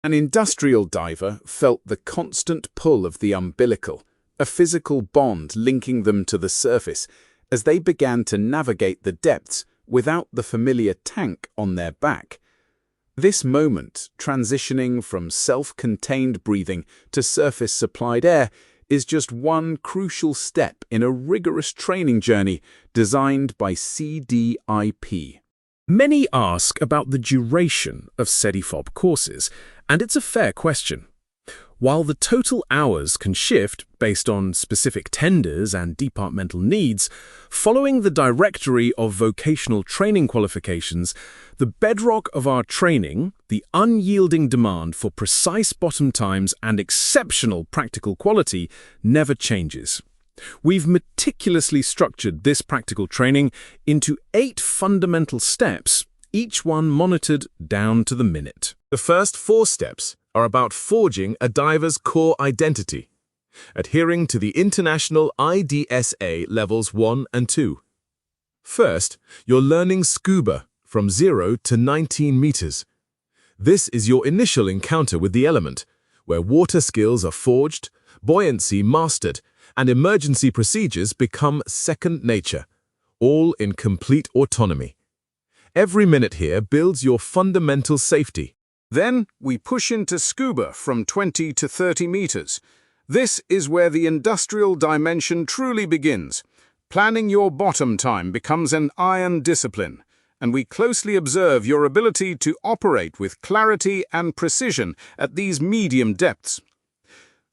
An industrial diver felt the constant pull of the umbilical, a physical bond linking them to the surface, as they began to navigate the depths without the familiar tank on their back. This moment, transitioning from self-contained breathing to surface-supplied air, is just one crucial step in a rigorous training journey designed by CEDIFOP. Many ask about the duration of CEDIFOP courses, and it's a fair question. While the total hours can shift based on specific tenders and departmental needs, following the directory of vocational training qualifications, the bedrock of our training, the unyielding demand for precise bottom times and exceptional practical quality, never changes. We've meticulously structured this practical training into 8 fundamental steps, each one monitored down to the minute. The first 4 steps are about forging a diver's core identity, adhering to the international IDSA levels 1 and 2. First, you're learning scuba from 0 to 19 meters. This is your initial encounter with the element, where water skills are forged, buoyancy mastered, and emergency procedures become second nature, all in complete autonomy. Every minute here builds your fundamental safety. Then we push into scuba from 20 to 30 meters. This is where the industrial dimension truly begins. Planning your bottom time becomes an iron discipline, and we closely observe your ability to operate with clarity and precision at these medium depths.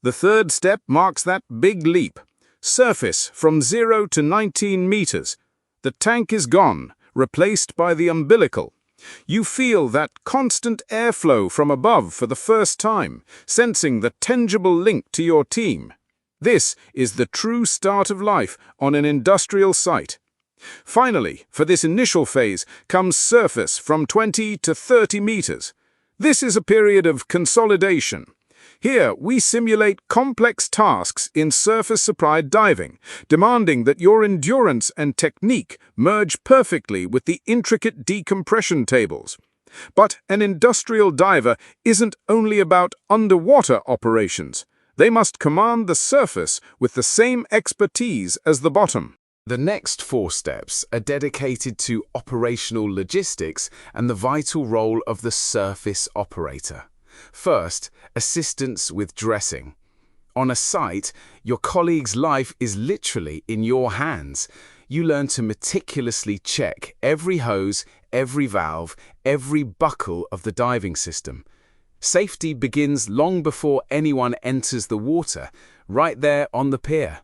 The third step marks that big leap. Surface from 0 to 19 meters. The tank is gone, replaced by the umbilical. You feel that constant airflow from above for the first time, sensing the tangible link to your team. This is the true start of life on an industrial site. Finally, for this initial phase comes surface from 20 to 30 meters. This is a period of consolidation. Here, we simulate complex tasks in surface-supplied diving, demanding that your endurance and technique merge perfectly with the intricate decompression tables. But an industrial diver isn't only about underwater operations. They must command the surface with the same expertise as the bottom. The next 4 steps are dedicated to operational logistics and the vital role of the surface operator. First, assistance with dressing. On a site, your colleague's life is literally in your hands. You learn to meticulously check every hose, every valve, every buckle of the diving system. Safety begins long before anyone enters the water, right there on the pier.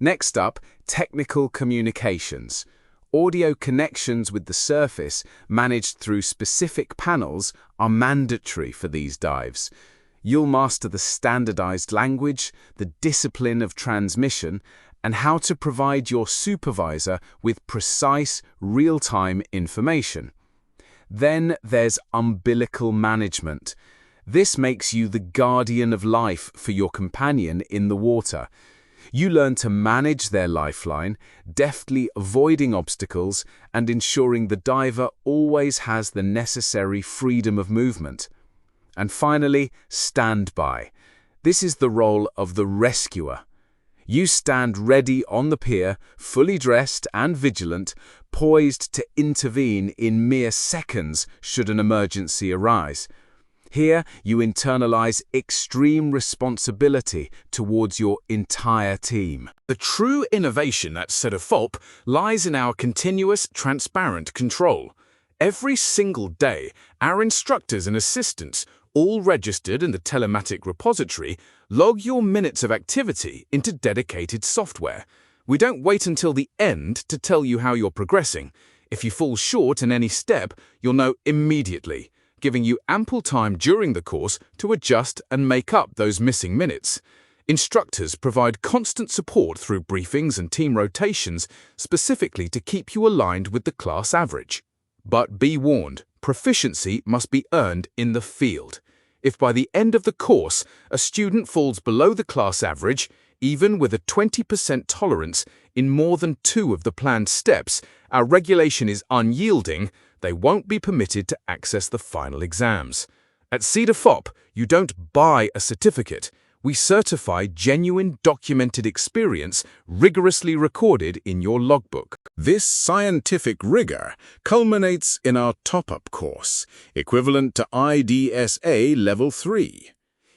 Next up, technical communications. Audio connections with the surface, managed through specific panels, are mandatory for these dives. You'll master the standardized language, the discipline of transmission, and how to provide your supervisor with precise, real-time information. Then there's umbilical management. This makes you the guardian of life for your companion in the water. You learn to manage their lifeline, deftly avoiding obstacles and ensuring the diver always has the necessary freedom of movement. And finally, standby. This is the role of the rescuer. You stand ready on the pier, fully dressed and vigilant, poised to intervene in mere seconds should an emergency arise. Here, you internalize extreme responsibility towards your entire team. The true innovation at CEDIFOP lies in our continuous, transparent control. Every single day, our instructors and assistants, all registered in the telematic repository, log your minutes of activity into dedicated software. We don't wait until the end to tell you how you're progressing. If you fall short in any step, you'll know immediately, giving you ample time during the course to adjust and make up those missing minutes. Instructors provide constant support through briefings and team rotations, specifically to keep you aligned with the class average. But be warned, proficiency must be earned in the field. If by the end of the course a student falls below the class average, even with a 20% tolerance in more than 2 of the planned steps, our regulation is unyielding. They won't be permitted to access the final exams. At CEDIFOP, you don't buy a certificate. We certify genuine documented experience rigorously recorded in your logbook. This scientific rigor culminates in our top-up course, equivalent to IDSA Level 3.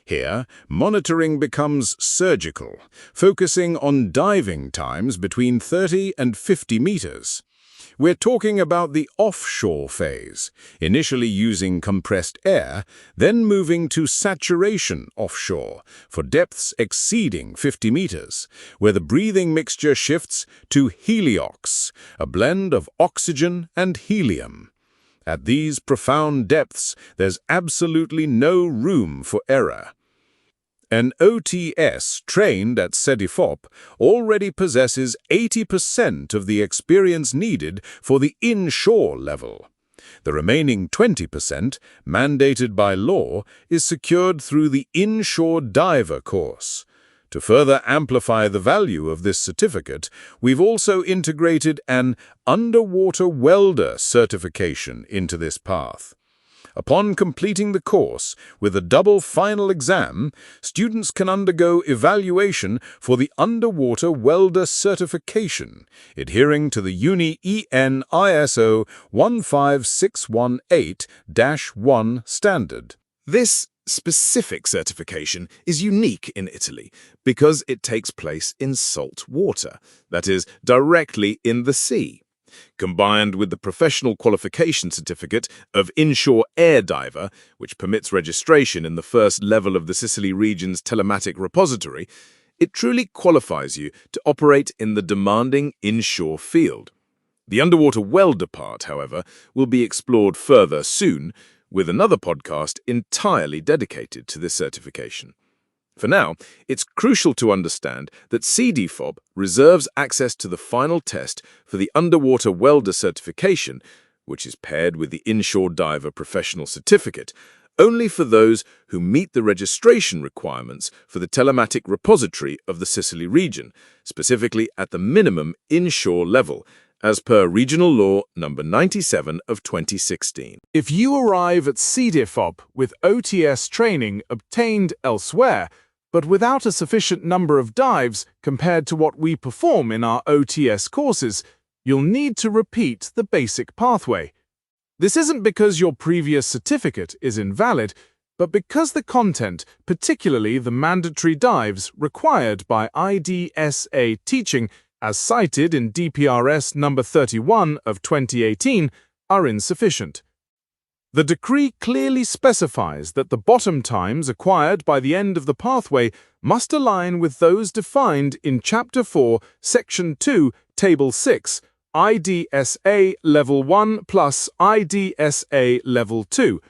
Here, monitoring becomes surgical, focusing on diving times between 30 and 50 meters. We're talking about the offshore phase, initially using compressed air, then moving to saturation offshore for depths exceeding 50 meters, where the breathing mixture shifts to heliox, a blend of oxygen and helium. At these profound depths, there's absolutely no room for error. An OTS trained at CEDIFOP already possesses 80% of the experience needed for the inshore level. The remaining 20%, mandated by law, is secured through the inshore diver course. To further amplify the value of this certificate, we've also integrated an underwater welder certification into this path. Upon completing the course with a double final exam, students can undergo evaluation for the underwater welder certification, adhering to the UNI-EN ISO 15618-1 standard. This specific certification is unique in Italy because it takes place in salt water, that is, directly in the sea. Combined with the Professional Qualification Certificate of Inshore Air Diver, which permits registration in the first level of the Sicily region's telematic repository, it truly qualifies you to operate in the demanding inshore field. The underwater welder part, however, will be explored further soon, with another podcast entirely dedicated to this certification. For now, it's crucial to understand that CEDIFOP reserves access to the final test for the underwater welder certification, which is paired with the Inshore Diver Professional Certificate, only for those who meet the registration requirements for the telematic repository of the Sicily region, specifically at the minimum inshore level, as per Regional Law Number 97 of 2016. If you arrive at CEDIFOP with OTS training obtained elsewhere, but without a sufficient number of dives compared to what we perform in our OTS courses, you'll need to repeat the basic pathway. This isn't because your previous certificate is invalid, but because the content, particularly the mandatory dives required by IDSA teaching, as cited in DPRS number 31 of 2018, are insufficient. The decree clearly specifies that the bottom times acquired by the end of the pathway must align with those defined in Chapter 4, Section 2, Table 6, IDSA Level 1 plus IDSA Level 2,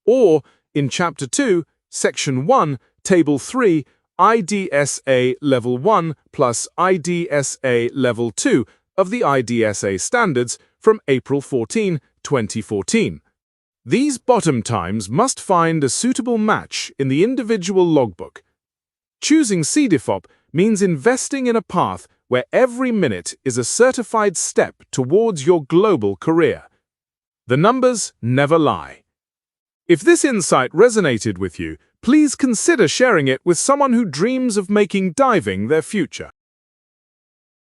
or in Chapter 2, Section 1, Table 3, IDSA Level 1 plus IDSA Level 2 of the IDSA standards from April 14, 2014. These bottom times must find a suitable match in the individual logbook. Choosing CEDIFOP means investing in a path where every minute is a certified step towards your global career. The numbers never lie. If this insight resonated with you, please consider sharing it with someone who dreams of making diving their future.